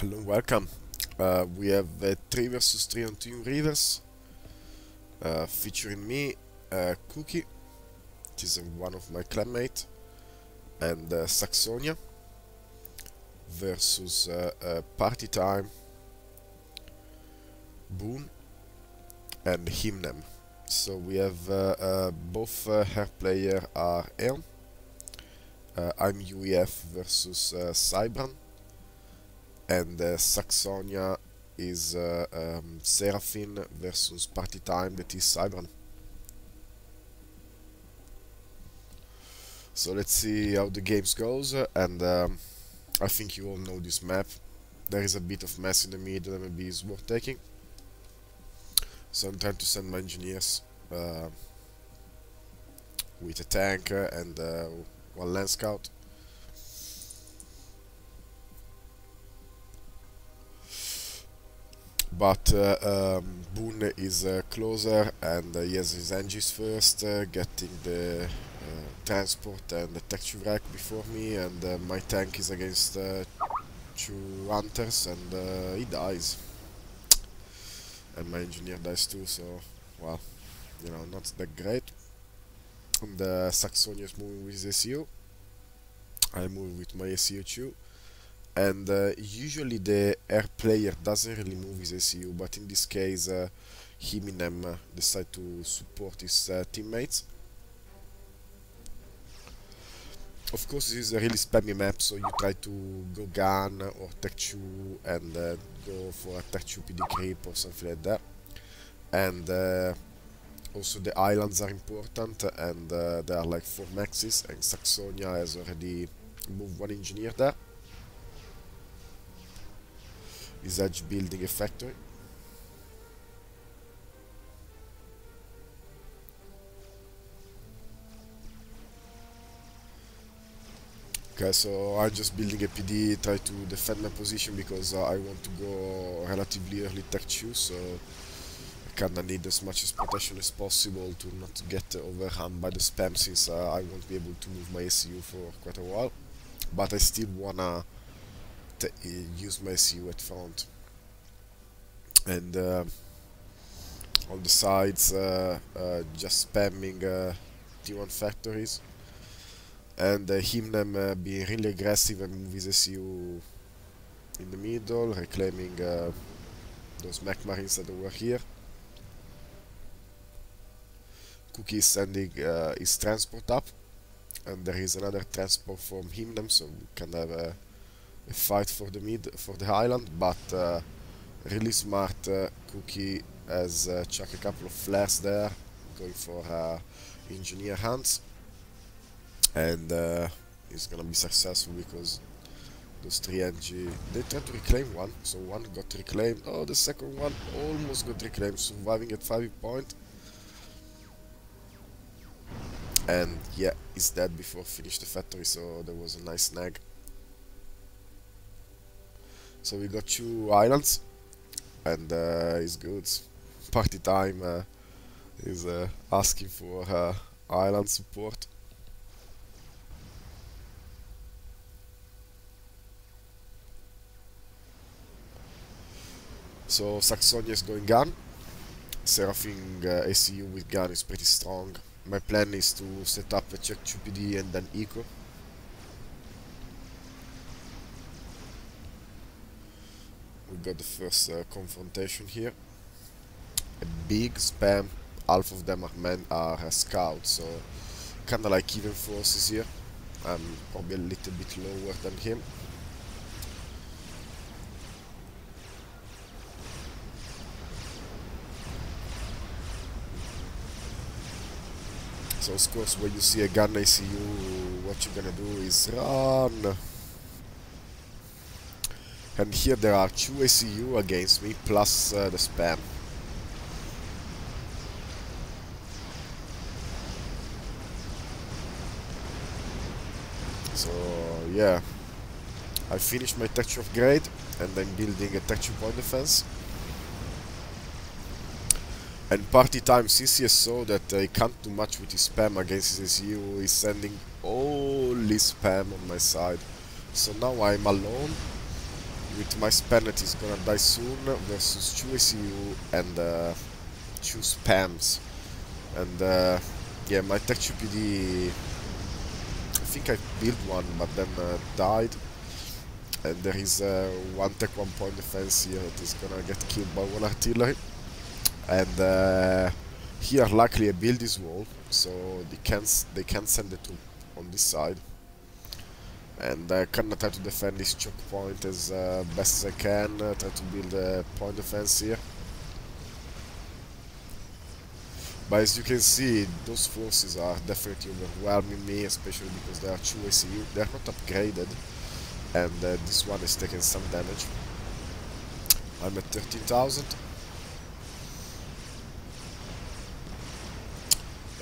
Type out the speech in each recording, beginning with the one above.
Hello, welcome. We have a 3 versus 3 on Team Readers, featuring me, Cookie, which is one of my clanmates, and Saxonia, versus Party Time, Boon, and Himnem. So we have both her player are Eon. I'm UEF versus Cybran, and Saxonia is Seraphine versus Party Time, that is Cybran. So let's see how the games goes, and I think you all know this map. There is a bit of mess in the middle, maybe it's worth taking. So I'm trying to send my engineers with a tank and one land scout. But Boone is closer, and he has his engines first, getting the transport and the texture rack before me, and my tank is against 2 hunters, and he dies. And my engineer dies too, so, well, you know, not that great. And Saxonia is moving with his SEO. I move with my SEO too. And usually the air player doesn't really move his SEU, but in this case Himnem decide to support his teammates. Of course, this is a really spammy map, so you try to go gun or tech 2 and go for a tech 2 PD creep or something like that. And also the islands are important, and there are like 4 maxes, and Saxonia has already moved 1 engineer there. Is Edge building a factory? Okay, so I'm just building a PD, try to defend my position because I want to go relatively early tech 2, so I kinda need as much as protection as possible to not get overrun by the spam, since I won't be able to move my SU for quite a while. But I still wanna use my SU at front. And on the sides just spamming T1 factories, and Himnem being really aggressive and move his SU in the middle, reclaiming those mech marines that were here. Cookie is sending his transport up, and there is another transport from Himnem, so we can have a fight for the island, but really smart. Cookie has chucked a couple of flares there, going for engineer hunts, and he's gonna be successful because those 3 NG, they tried to reclaim 1, so 1 got reclaimed. Oh, the second one almost got reclaimed, surviving at 5 point, and yeah, he's dead before finish the factory, so there was a nice snag. So we got 2 islands, and it's good. Party Time is asking for island support. So Saxonia is going gun. Seraphine ACU with gun is pretty strong. My plan is to set up a check 2 PD and then eco. We got the first confrontation here. A big spam. Half of them are scouts, so kinda like even forces here. I'm probably a little bit lower than him. So of course, when you see a gun ACU, what you're gonna do is run. And here there are 2 ACU against me, plus the spam. So yeah, I finished my texture upgrade, and I'm building a texture point defense. And Party Time, since he saw that he can't do much with his spam against his SU, is sending all his spam on my side. So now I'm alone, with my Spannet is gonna die soon versus 2 ACU and 2 spams. And yeah, my Tech 2 PD, I think I built one but then died. And there is one Tech 1 point defense here that is gonna get killed by one artillery. And here luckily I build this wall, so they can't send the troop on this side. And I kinda try to defend this choke point as best as I can, try to build a point defense here. But as you can see, those forces are definitely overwhelming me, especially because they are 2 ACU, they are not upgraded, and this one is taking some damage. I'm at 13,000.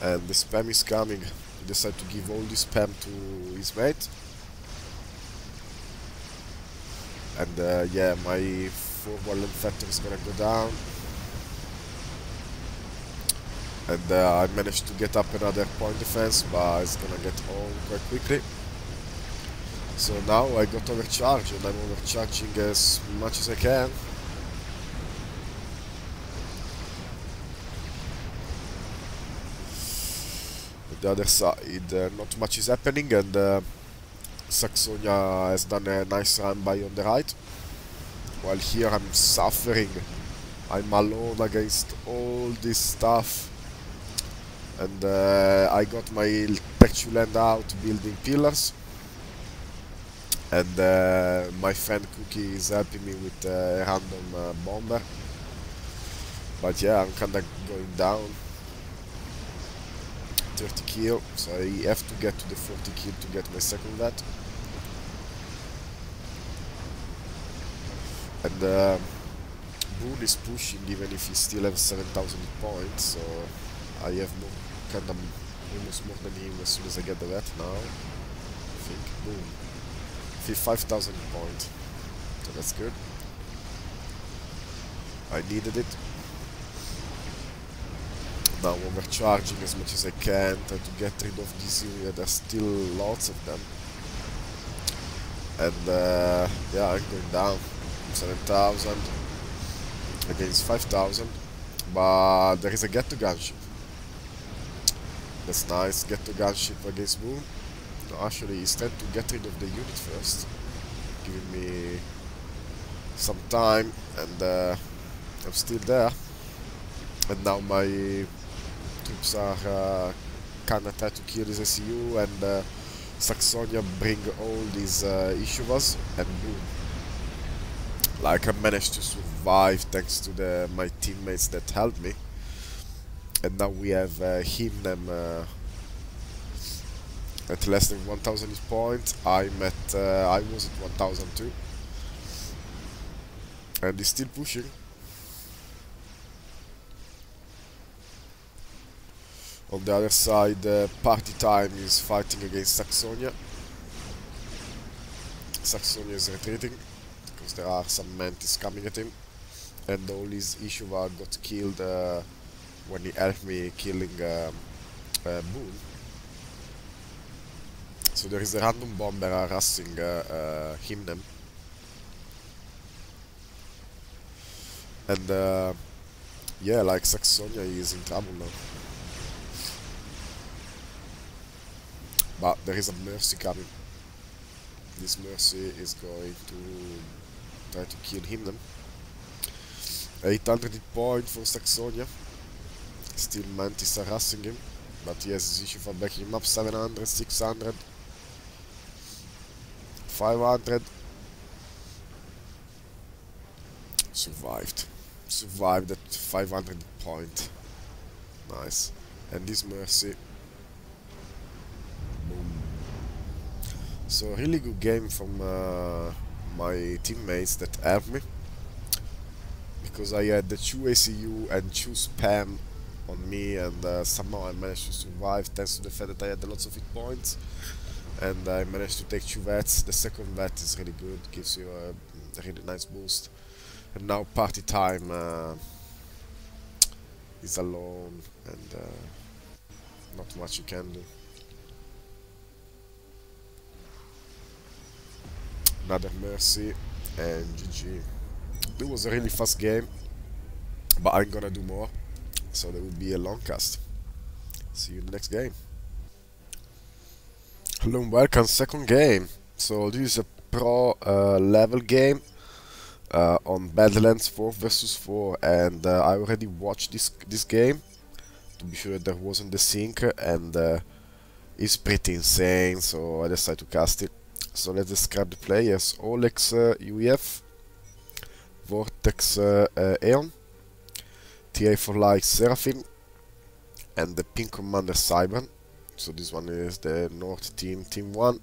And the spam is coming. He decided to give all this spam to his mate. And yeah, my 4 Wallen Factor is gonna go down. And I managed to get up another point defense, but it's gonna get home quite quickly. So now I got overcharged, and I'm overcharging as much as I can. On the other side, not much is happening, and Saxonia has done a nice run by on the right. While here I'm suffering. I'm alone against all this stuff. And I got my texture land out building pillars. And my friend Cookie is helping me with a random bomber. But yeah, I'm kinda going down. 30 kill, so I have to get to the 40 kill to get my second vet. And Boone is pushing even if he still has 7,000 points, so I have more, kinda almost more than him as soon as I get the vet now. I think, boom. 5,000 points, so that's good. I needed it. Now overcharging as much as I can, try to get rid of this area, there's still lots of them. And yeah, I'm going down. 7,000 against 5,000, but there is a get to gunship. That's nice, get to gunship against Boom. No, actually, he's trying to get rid of the unit first, giving me some time, and I'm still there. And now my troops are kinda trying to kill this SCU, and Saxonia bring all these Ishuvas, and boom. Like, I managed to survive thanks to my teammates that helped me. And now we have Himnem at less than 1,000 points. I was at 1,002. And he's still pushing. On the other side, Party Time is fighting against Saxonia. Saxonia is retreating, because there are some mantis coming at him, and all his Ishuva got killed when he helped me killing Boone. So there is a random bomber harassing Himnem. And yeah, like Saxonia is in trouble now. But there is a Mercy coming. This Mercy is going to try to kill Himnem. 800 hit point for Saxonia. Still Mantis harassing him, but he has his issue for backing him up. 700, 600, 500. Survived at 500 point. Nice. And this Mercy. Boom. So really good game from my teammates that helped me, because I had the 2 ACU and 2 spam on me, and somehow I managed to survive thanks to the fact that I had lots of hit points, and I managed to take 2 vets. The second vet is really good, gives you a really nice boost. And now Party Time is alone, and not much you can do. Another Mercy, and GG. It was a really fast game, but I'm gonna do more, so there will be a long cast. See you in the next game. Hello and welcome, second game. So this is a pro level game on Badlands 4 versus 4, and I already watched this game to be sure that there wasn't the sync, and it's pretty insane, so I decided to cast it. So let's describe the players. Aulex UEF, Vortex Aeon, TA for Light Seraphim, and the Pink Commander Cybran. So this one is the North team, Team 1.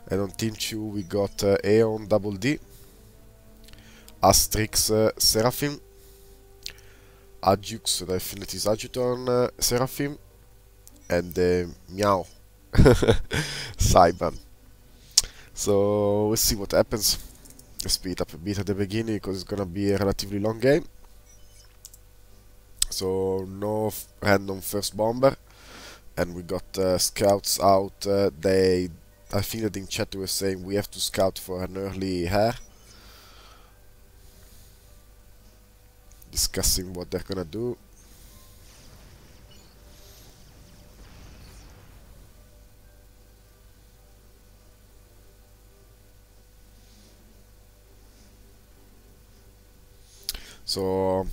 And on Team 2 we got Aeon Double D, Astrix Seraphim, Adjux, the Affinities Adjuton Seraphim, and Meow Cybran. So we'll see what happens. Let's speed up a bit at the beginning because it's gonna be a relatively long game. So no random first bomber, and we got scouts out. I think that in chat they were saying we have to scout for an early hair, discussing what they're gonna do. So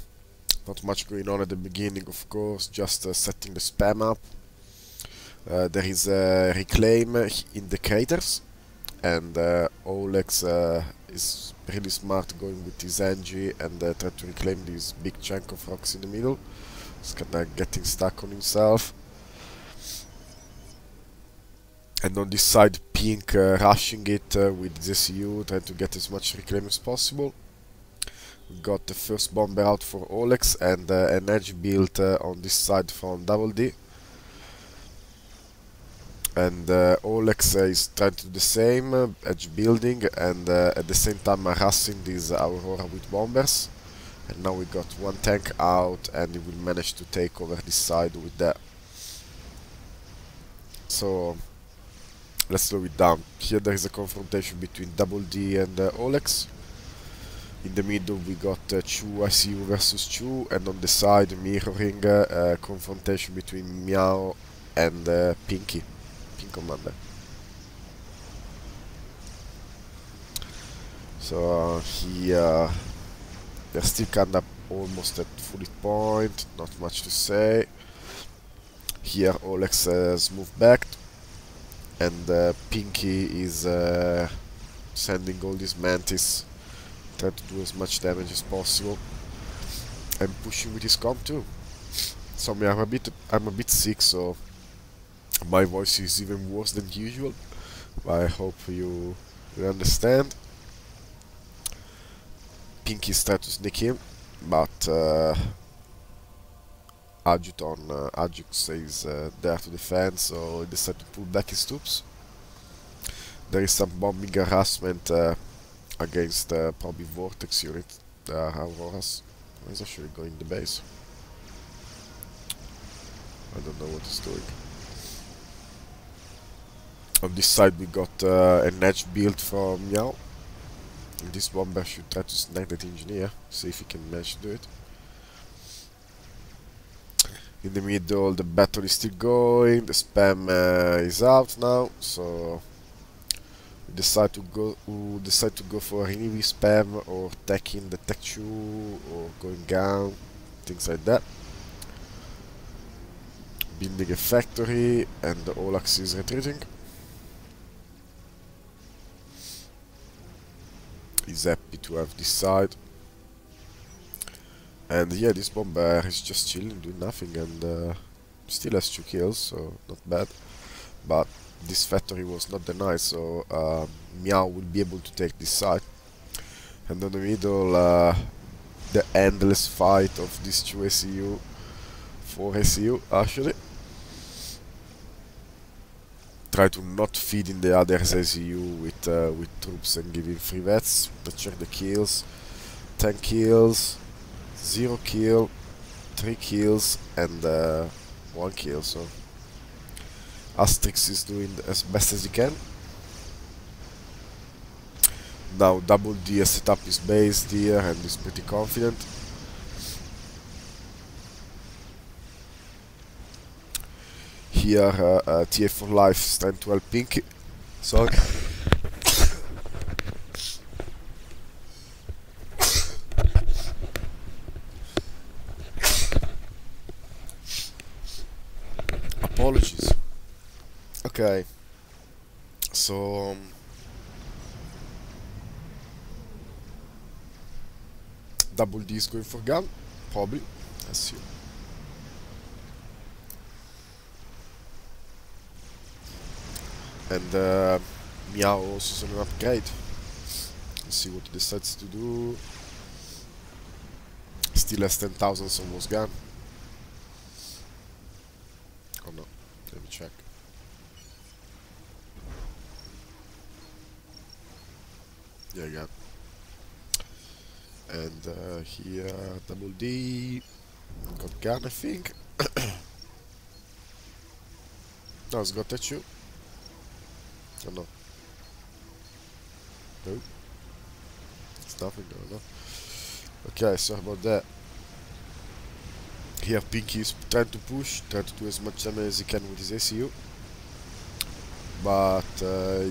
not much going on at the beginning, of course, just setting the spam up. There is a reclaim in the craters, and Aulex is really smart going with his NG and try to reclaim this big chunk of rocks in the middle. He's kinda getting stuck on himself. And on this side, Pink rushing it with the ZCU, trying to get as much reclaim as possible. We got the first bomber out for Aulex, and an edge built on this side from Double D. And Aulex is trying to do the same, edge building, and at the same time harassing this Aurora with bombers. And now we got one tank out, and he will manage to take over this side with that. So let's slow it down. Here there is a confrontation between Double D and Aulex. In the middle we got Chu ICU versus Chu, and on the side mirroring confrontation between Meow and Pinky, Pink Commander. So here they're still kinda almost at full hit point, not much to say. Here Aulex has moved back, and Pinky is sending all these mantis, try to do as much damage as possible, and pushing with his comp too. So I'm a bit sick, so my voice is even worse than usual, but I hope you understand. Pinky's trying to sneak in, but Adjux is there to defend, so he decided to pull back his troops. There is some bombing harassment against probably Vortex unit. Auroras. He's actually going the base. I don't know what he's doing. On this side we got an edge build from Meow. And this bomber should try to snag that engineer, see if he can manage to do it. In the middle the battle is still going, the spam is out now, so we decide to go for an EV spam, or taking the tech 2, or going down, things like that. Building a factory, and the Aulex is retreating. He's happy to have this side. And yeah, this bomber is just chilling, doing nothing, and still has 2 kills, so not bad. But this factory was not denied, so Meow will be able to take this side. And in the middle, the endless fight of these 2 ACU, 4 ACU actually. Try to not feed in the other ACU with troops and giving free vets. Let's check the kills. 10 kills, 0 kill, 3 kills, and 1 kill, so Astrix is doing as best as he can. Now double D has set up his base here and is pretty confident. Here TA for life is trying to help Pinky. Sorry. Apologies. Okay. So double D is going for gun, probably. Let's see. And Meow also is on an upgrade. Let's see what he decides to do. Still has 10,000 on was gun. Oh no, let me check. Yeah, gun. And here double D got gun, I think. No, it's got HU. Oh no. No. It's nothing going on. Okay, sorry about that. Here Pinky is trying to push, trying to do as much damage as he can with his ACU. But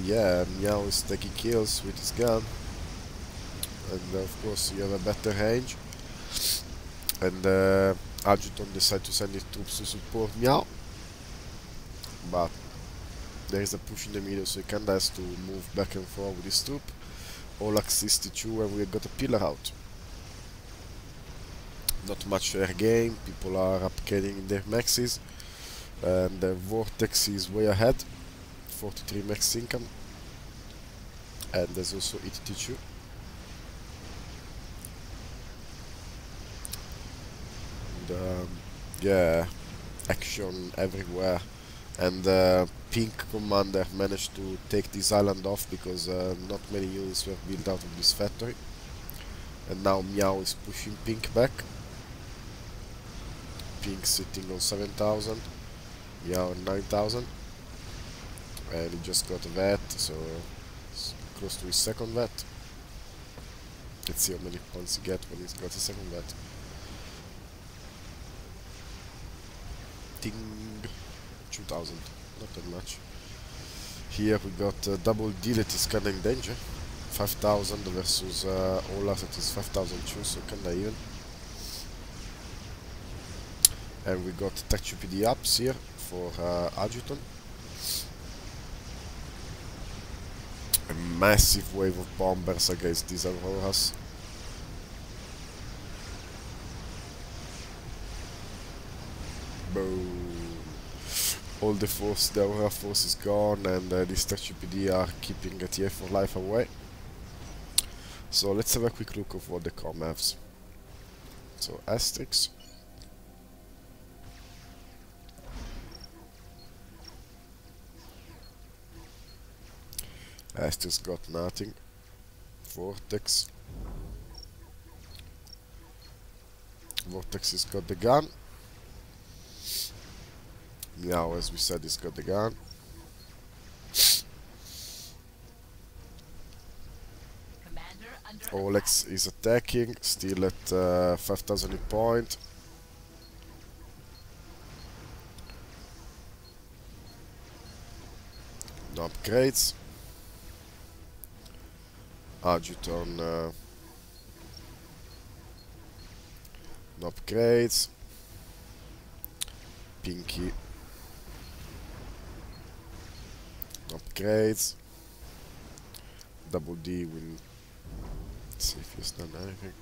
yeah, Meow is taking kills with his gun. And of course you have a better range. And Adjutant decided to send his troops to support Meow. But there is a push in the middle, so he kinda has to move back and forth with his troop. Aulex 62 and we got a pillar out. Not much air game, people are upgrading their maxes. And the Vortex is way ahead. 43 max income. And there's also ETT2. And yeah, action everywhere. And Pink Commander managed to take this island off because not many units were built out of this factory. And now Meow is pushing Pink back. Pink sitting on 7,000, Meow on 9,000. And he just got a vet, so it's close to his second vet. Let's see how many points he gets when he's got a second vet. Ting! 2,000, not that much. Here we got double D that is kinda in danger. 5,000 versus Aulex that is 5,002, so kinda even. And we got Tech PD ups here for Adjutant. A massive wave of bombers against these Auroras. Boom. All the force, the Aurora force is gone, and these Tech PD are keeping a TA for life away. So let's have a quick look of what the com has. So Asterix. Asterix got nothing. Vortex. Vortex has got the gun. Meow, as we said, has got the gun. Aulex is attacking, still at 5,000 hit point. No upgrades. Adjutant, no upgrades. Pinky, no upgrades. Double D will see if he's done anything.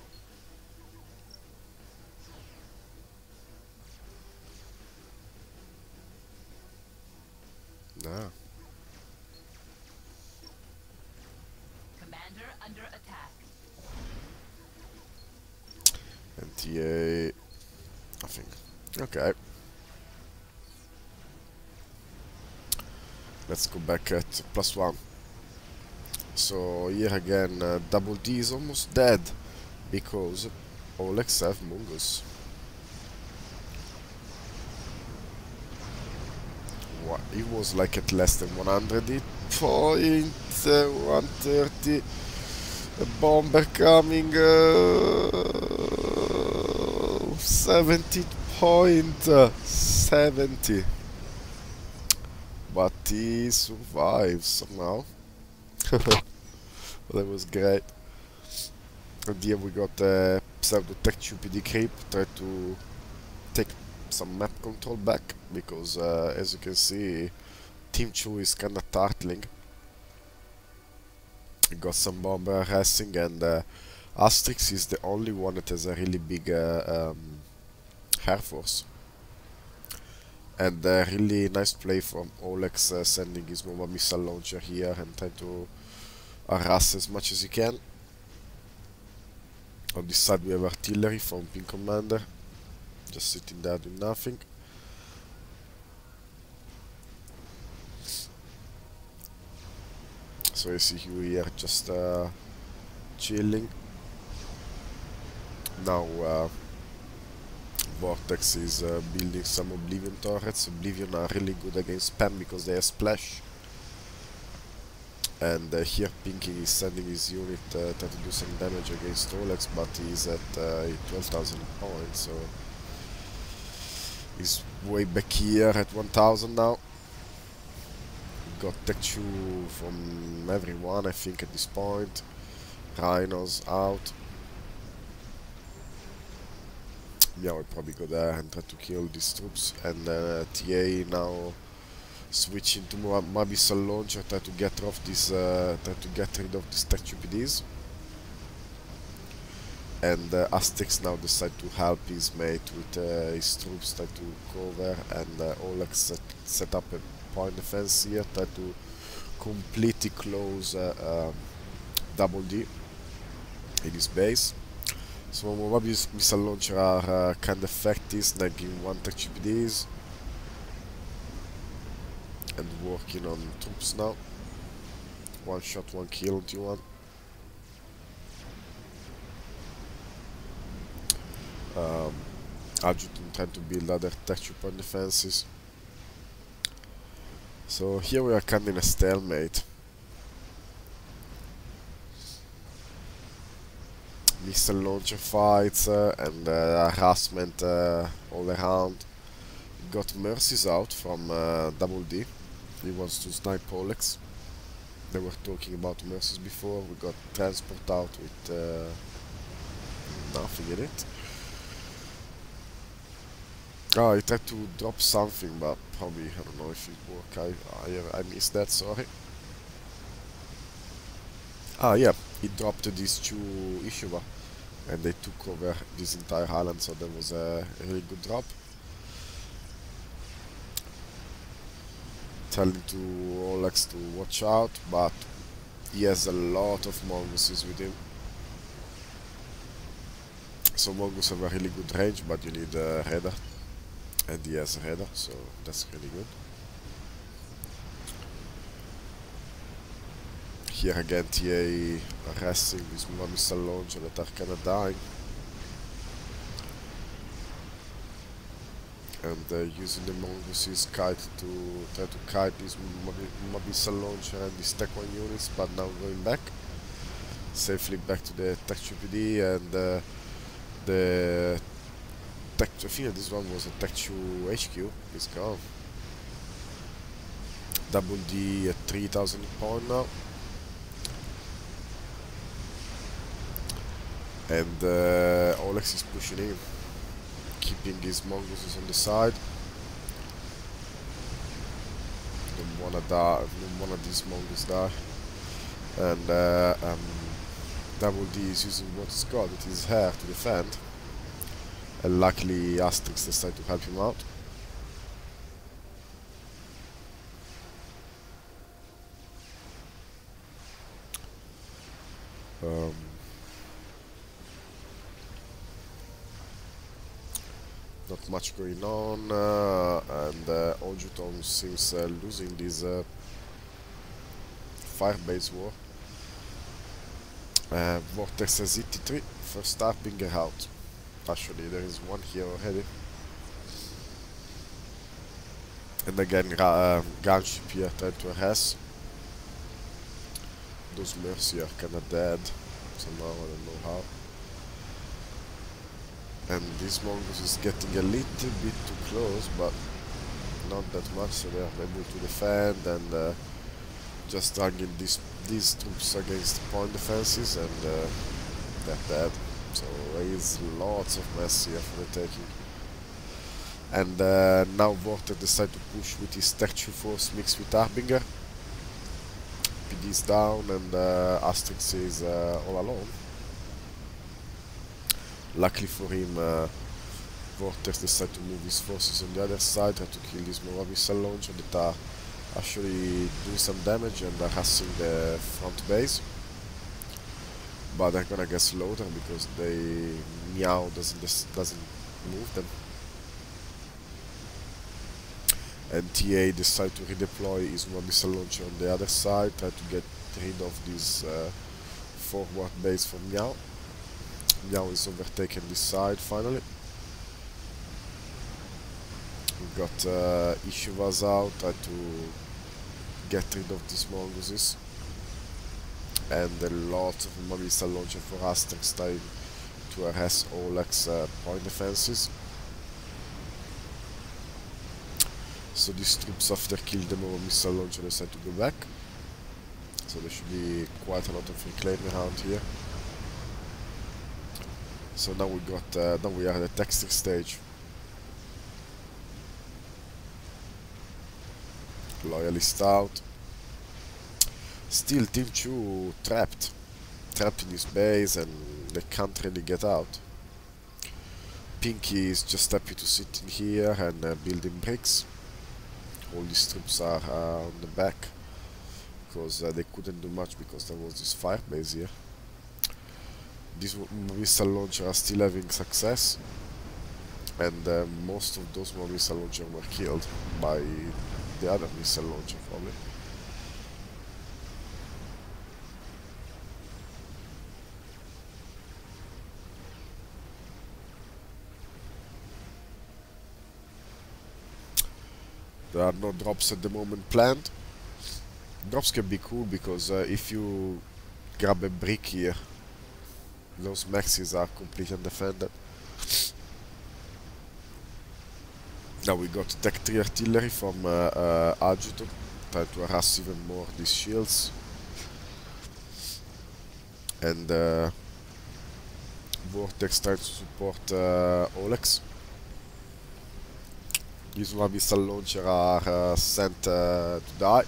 No. Commander under attack. NTA, nothing. Okay. Let's go back at +1. So here again, double D is almost dead because Aulex have Mungus. What? He was like at less than 100 hit point, 130. A bomber coming. 70 point. 70. But he survives somehow. That was great. And here we got a pseudo tech 2 PD creep. Try to take some map control back because as you can see, Team 2 is kinda turtling. Got some bomber harassing, and Asterix is the only one that has a really big air force. And a really nice play from Aulex, sending his mobile missile launcher here and trying to harass as much as he can. On this side we have artillery from Pink Commander, just sitting there doing nothing. So you see you here just chilling. Now Vortex is building some Oblivion turrets. Oblivion are really good against spam because they have splash. And here Pinky is sending his unit try to do some damage against Aulex, but he's at 12,000 points, so he's way back here at 1,000 now. Got tech 2 from everyone, I think, at this point. Rhinos out. Yeah, we'll probably go there and try to kill these troops. And TA now switching to Mabisal launcher, try to get rid of these tech 2 PDs. And Asterix now decide to help his mate with his troops, try to cover, and Aulex set up a point defense here, try to completely close Double D in his base. So Mobabi's missile launcher are kind of effective, snagging one tech GPDs and working on troops now. One shot, one kill on T1. Adjutant trying to build other tech point defenses. So here we are kind of in a stalemate. Missile launcher fights and harassment all around. Got Mercies out from Double D. He wants to snipe Aulex. They were talking about Mercies before. We got transport out with nothing in it. Oh, I tried to drop something, but probably, I don't know if it worked. I missed that, sorry. Ah, yeah, he dropped these two Ishuva, and they took over this entire island, so that was a really good drop. Telling to Aulex to watch out, but he has a lot of mongooses with him. So mongoose have a really good range, but you need a radar. And he has a radar, so that's really good. Here again TA arresting these missile launcher that are kinda dying. And using the mongooses kite to try to kite these missile launcher and these Tech 1 units, but now going back. Safely back to the Tech 2 PD, and the Tech, I think this one was a Tech 2 HQ, it's gone. Double D at 3,000 points now. And Aulex is pushing in, keeping his mongooses on the side. Don't wanna die, don't wanna these mongooses die. And Double D is using what he's got at his hair to defend. And luckily Asterix decided to help him out. Not much going on, and Ojuton seems losing this firebase war. Vortex has ET3, first start being out. Actually, there is one here already. And again, gunship here trying to harass. Those Mercy are kinda dead. somehow, I don't know how. And this mongoose is getting a little bit too close, but not that much, so they are able to defend and just target these troops against point defenses, and they're dead. So there is lots of mess here for the taking. And now Vortex decides to push with his Statue Force mixed with Harbinger. PD is down, and Asterix is all alone. Luckily for him, Vortex decided to move his forces on the other side, try to kill these more missile launcher that are actually doing some damage and harassing the front base. But they're gonna get slaughtered because they Meow doesn't move them. And TA decide to redeploy his one missile launcher on the other side, try to get rid of this forward base for Meow. Meow is overtaken this side finally. We got Ishivas out, try to get rid of these mongooses. And a lot of missile launcher for Asterix trying to harass Aulex point defenses. So these troops, after killing them over missile launcher, decide to go back. So there should be quite a lot of reclaiming around here. So now we got now we are at the texture stage. Loyalist out. Still Team 2 trapped in this base, and they can't really get out. Pinky is just happy to sit in here and building bricks. All these troops are on the back because they couldn't do much because there was this fire base here. These missile launchers are still having success, and most of those missile launchers were killed by the other missile launcher probably. There are no drops at the moment planned. Drops can be cool because if you grab a brick here, those maxis are completely undefended. Now we got Tech 3 artillery from Adjutant, trying to harass even more these shields. And Vortex trying to support Aulex. These one missile launcher are sent to die,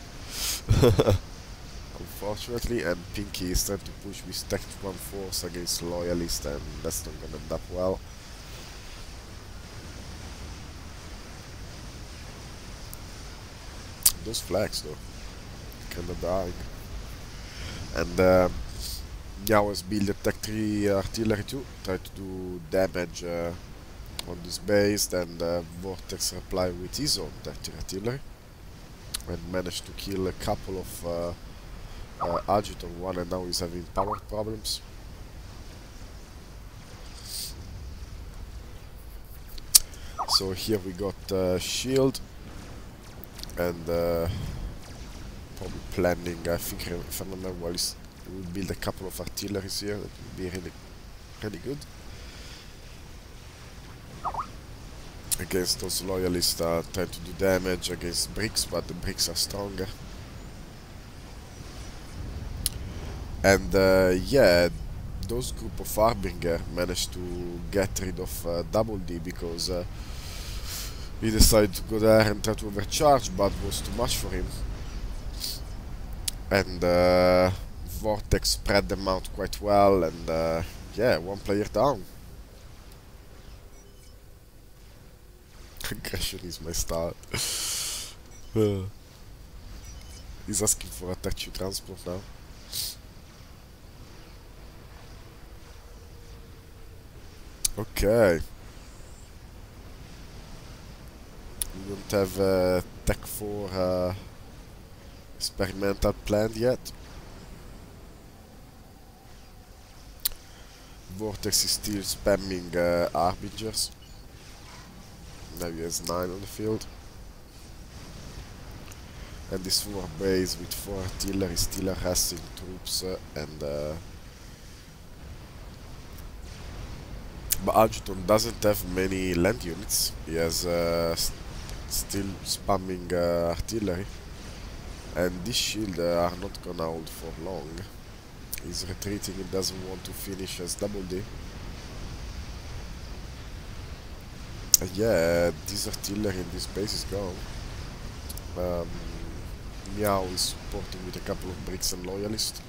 unfortunately, and Pinky is trying to push with Tech 1 force against Loyalist, and that's not gonna end up well. Those flags though, kinda dying. And Meow has built a Tech 3 artillery too, try to do damage on this base. Then Vortex reply with his own Tech 3 artillery and managed to kill a couple of Adjutant one, and now he's having power problems. So here we got shield and probably planning, I think if I remember well, we will build a couple of artilleries here. That would be really good against those loyalists trying to do damage against bricks, but the bricks are stronger. And yeah, those group of Harbinger managed to get rid of Double D because he decided to go there and try to overcharge, but it was too much for him. And Vortex spread them out quite well, and yeah, one player down. Aggression is my start. He's asking for attack to transport now. Okay. We don't have Tech 4 experimental planned yet. Vortex is still spamming Harbingers. Now he has 9 on the field. And this 4 base with 4 artillery is still harassing troops and But Adjutant doesn't have many land units. He has still spamming artillery. And this shield are not gonna hold for long. He's retreating, he doesn't want to finish as double D. And yeah, this artillery in this base is gone. Meow is supporting with a couple of bricks and loyalists.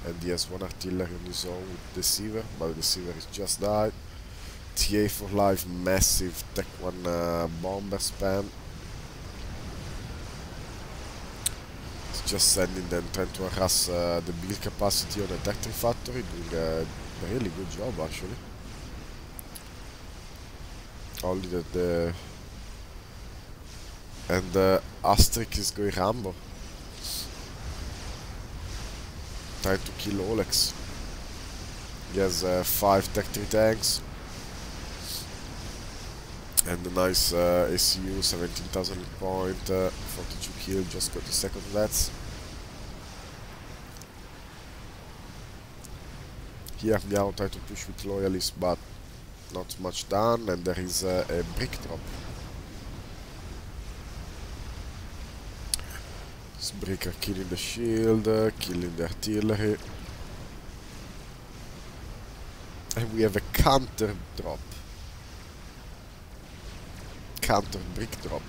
And he has one artillery on his own with Deceiver, but the Deceiver is just died. TA for life, massive Tech 1 bomber spam. It's just sending them, trying to harass the build capacity on the Tech 3 factory, doing a really good job actually. Only that the... And Asterix is going Rambo. Trying to kill Aulex. He has 5 Tech 3 tanks. And a nice ACU, 17,000 point, 42 kill, just got the second vets. Here Meow try to push with loyalists, but not much done, and there is a brick drop. This brick are killing the shield, killing the artillery. And we have a counter drop. Counter brick drop.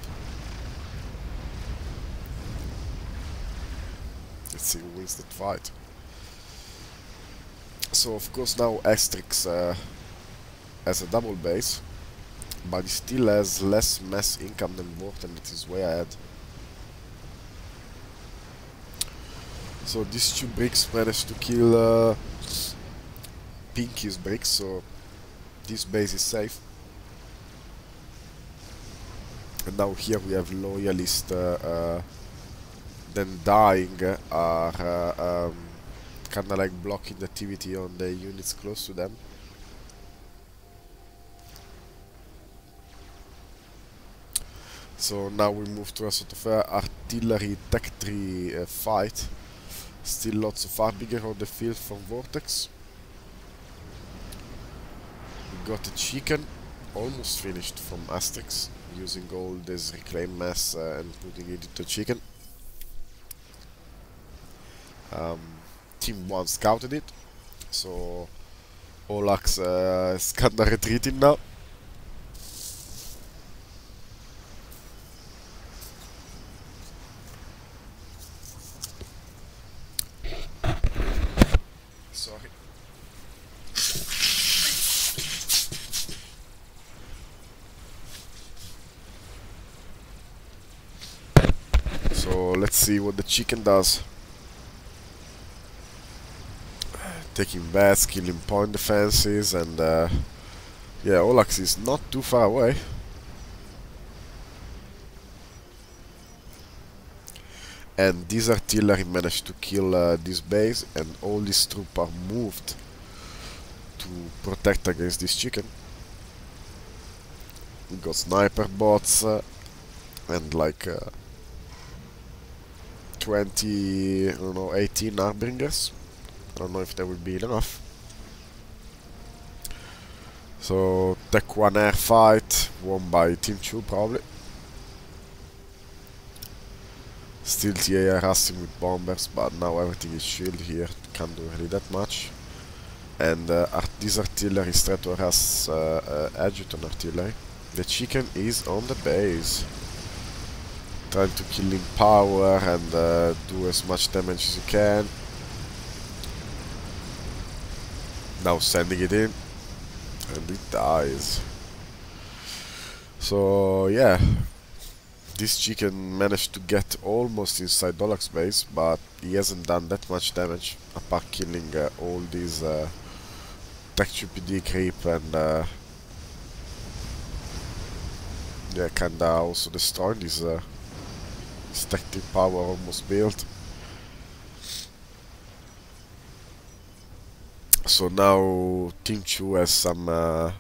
Let's see who wins that fight. So of course now Asterix has a double base, but he still has less mass income than Vorten, that is way ahead. So these two bricks managed to kill Pinky's bricks, so this base is safe. And now here we have loyalists then dying are kinda like blocking the activity on the units close to them. So now we move to a sort of artillery Tech 3 fight. Still lots of Harbinger on the field from Vortex. We got a chicken, almost finished from Asterix, using all this reclaimed mass and putting it into chicken. Team 1 scouted it, so Aulex is kinda retreating now. Sorry. So let's see what the chicken does. Taking bats, killing point defenses, and yeah, Aulex is not too far away. And this artillery managed to kill this base, and all these troops are moved to protect against this chicken. We got sniper bots and like 20, I don't know, 18 Harbingers. I don't know if that will be enough. So Tech 1 air fight won by Team 2 probably. Still TA harassing with bombers, but now everything is shielded here, can't do really that much. And this artillery is trying to harass Adjutant artillery. The chicken is on the base, trying to kill in power and do as much damage as you can. Now sending it in, and it dies. So yeah, this chicken managed to get almost inside Aulex base, but he hasn't done that much damage, apart killing all these Tech 2 PD creep and yeah, kinda also destroying this Tech 3 power almost built. So now Team 2 has some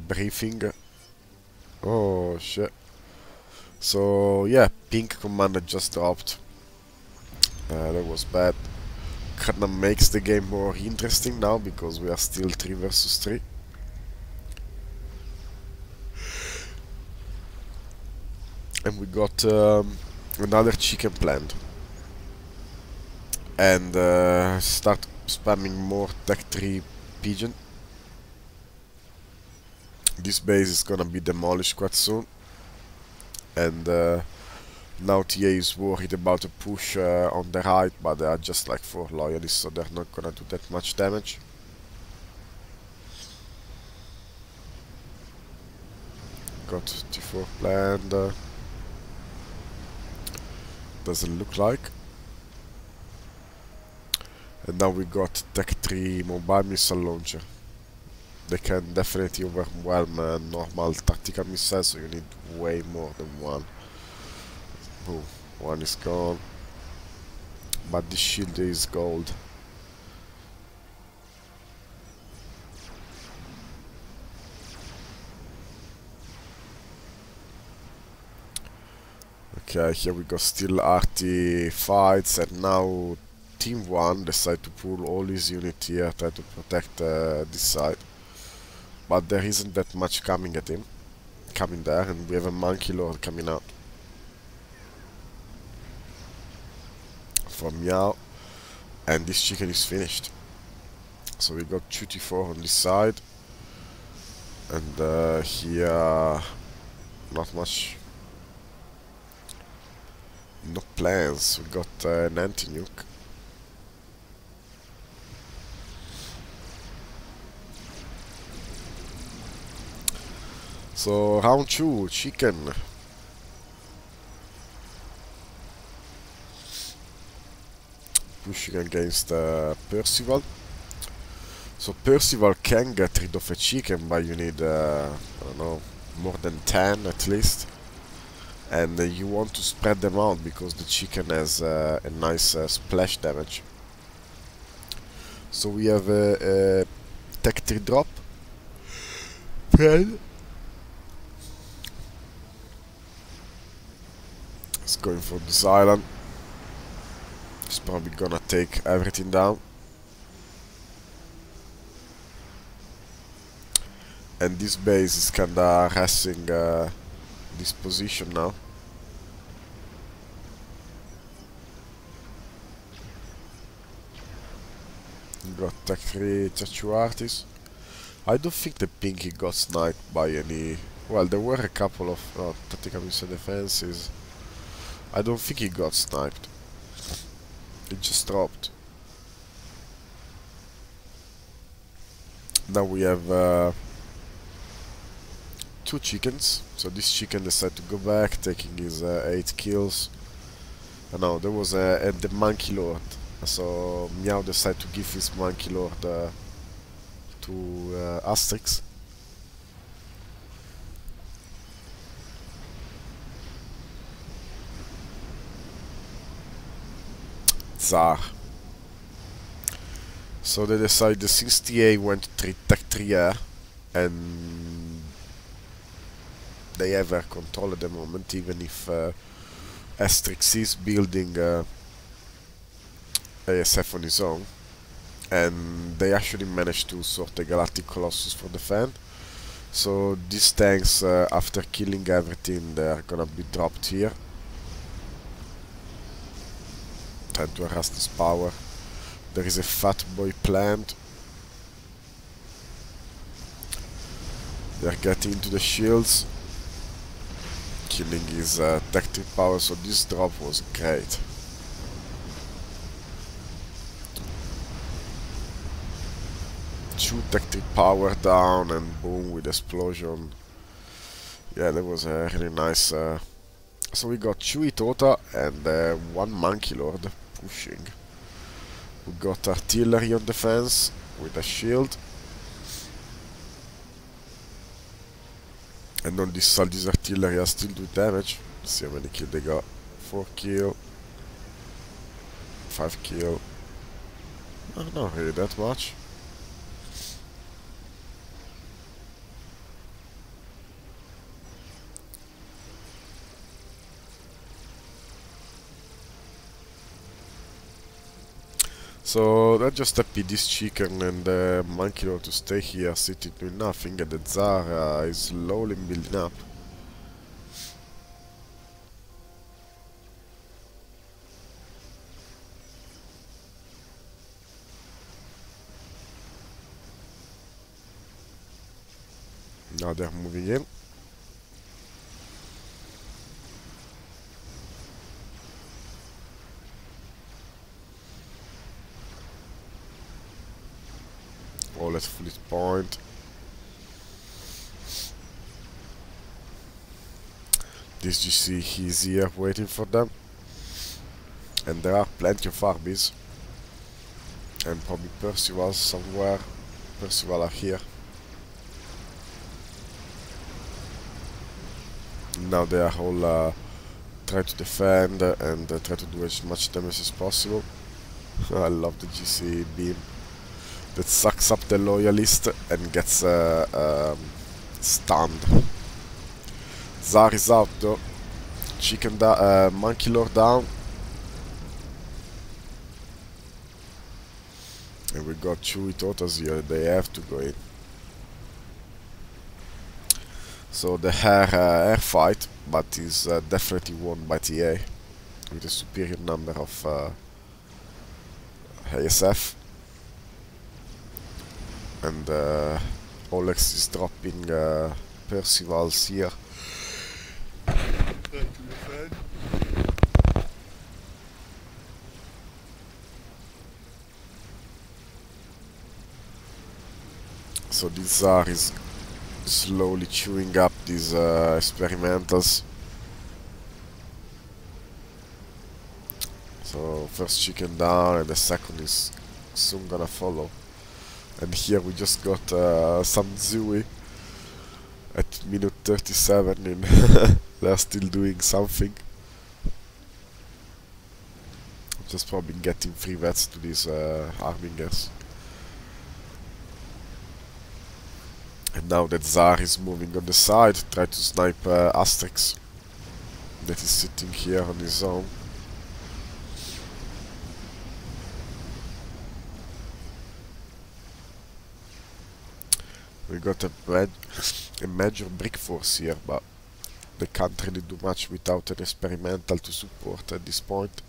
briefing. Oh shit. So yeah, Pink commander just dropped. That was bad. Kinda makes the game more interesting now because we are still 3 versus 3. And we got another chicken plant. And start spamming more tech 3 pigeon. This base is gonna be demolished quite soon. And now TA is worried about a push on the right, but they are just like 4 loyalists, so they're not gonna do that much damage. Got T4 planned. Doesn't look like. And now we got Tech 3 mobile missile launcher. They can definitely overwhelm normal tactical missiles, so you need way more than one. Boom, one is gone. But this shield is gold. Okay, here we go, still arty fights, and now Team 1 decide to pull all his unit here, try to protect this side. But there isn't that much coming at him, coming there, and we have a monkey lord coming out from Meow, and this chicken is finished. So we got 2T4 on this side, and here not much, no plans. We got an anti-nuke. So round 2, chicken. Pushing against Percival. So Percival can get rid of a chicken, but you need, I don't know, more than 10 at least. And you want to spread them out because the chicken has a nice splash damage. So we have a Tech 3 drop. Pen. It's going for this island. It's probably gonna take everything down. And this base is kinda harassing this position now. Got Tech 3 Tattoo Artist. I don't think the Pinky got sniped by any... Well, there were a couple of tactical missile defenses. I don't think he got sniped. It just dropped. Now we have 2 chickens. So this chicken decided to go back, taking his 8 kills. No, there was the monkey lord. So Meow decided to give his monkey lord to Asterix. Tsar. So they decided, since TA went Tech 3 air, and they have air control at the moment, even if Asterix is building ASF on his own, and they actually managed to sort the Galactic Colossus for the fan. So these tanks, after killing everything, they are gonna be dropped here. Trying to harass this power. There is a fat boy plant. They are getting into the shields, killing his tech 3 power, so this drop was great. Two tech 3 power down, and boom, with explosion. Yeah, that was a really nice. So we got 2 Itota and 1 Monkey Lord pushing. We got artillery on defense with a shield. And on this side, this artillery are still do damage. Let's see how many kills they got. 4 kill. 5 kill. Not really that much. So they're just happy this chicken and the monkey lord to stay here sitting doing nothing, and the Tsar is slowly building up. Now they're moving in. Aulex fleet point. This GC, he's here waiting for them. And there are plenty of armies. And probably Percival somewhere. Percival are here. Now they are all trying to defend and try to do as much damage as possible. I love the GC beam that sucks up the loyalist and gets stunned. Tsar is out though. Monkey Lord down. And we got Chewy Totas here, they have to go in. So the air fight, but is definitely won by TA with a superior number of ASF. And Aulex is dropping Percival's here. So this Tsar is slowly chewing up these experimentals. So first chicken down and the second is soon gonna follow. And here we just got some Zooey at minute 37 and they're still doing something. Just probably getting free vets to these Harbingers. And now that Tsar is moving on the side, try to snipe Asterix that is sitting here on his own. We got a major brick force here, but they can't really do much without an experimental to support at this point.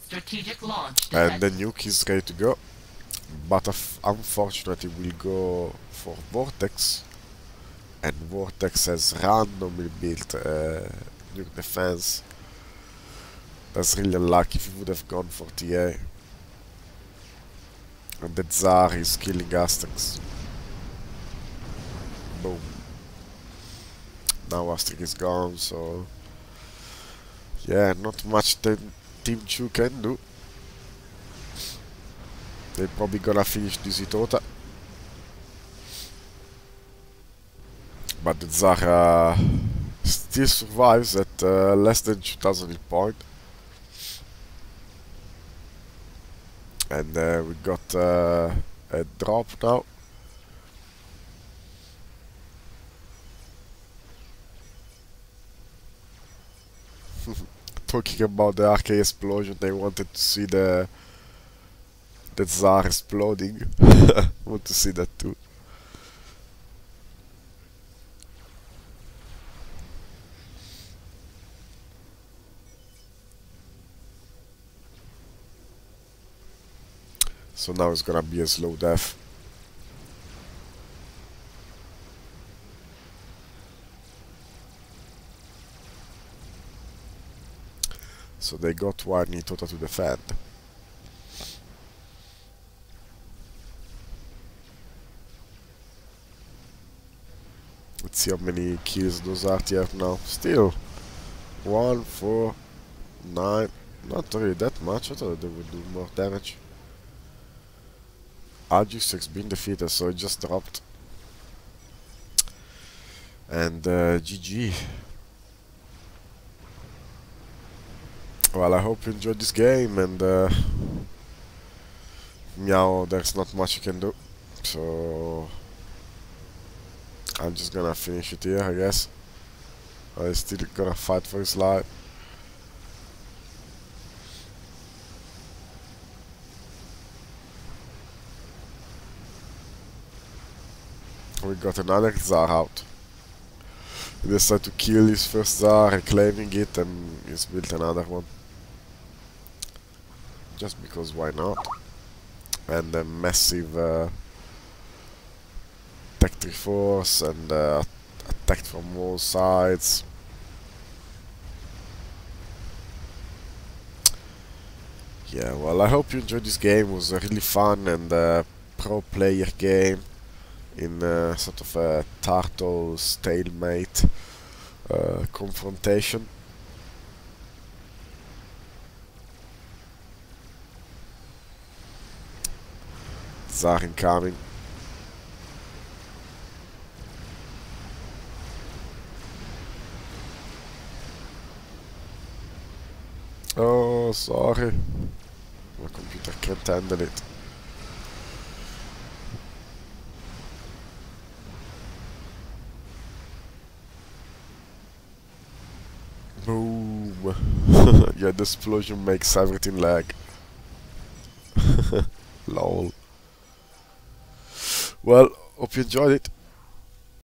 Strategic launch and the nuke is ready to go, but unfortunately we'll go for Vortex, and Vortex has randomly built nuke defense. That's really unlucky. If he would have gone for TA. And the Tsar is killing Asterix. Boom. Now Asterix is gone, so yeah, not much Team 2 can do. They're probably gonna finish this Itota. But the Tsar still survives at less than 2000 hit point. And we got a drop now. Talking about the RK explosion, they wanted to see the Tsar exploding. Want to see that too. So now it's gonna be a slow death. So they got one Itota to defend. Let's see how many kills those are here now. Still 1, 4, 9. Not really that much. I thought they would do more damage. Argix been defeated, so it just dropped. And GG. Well, I hope you enjoyed this game, and meow, there's not much you can do. So I'm just gonna finish it here, I guess. I'm still gonna fight for his life. We got another Tsar out. He decided to kill his first Tsar, reclaiming it, and he's built another one. Just because why not? And a massive attacked reinforce and attacked from all sides. Yeah, well, I hope you enjoyed this game. It was a really fun and pro player game in sort of a turtle stalemate confrontation. Tsar incoming. Oh, sorry. My computer can't handle it. Boom. Yeah, the explosion makes everything lag. Lol. Well, hope you enjoyed it.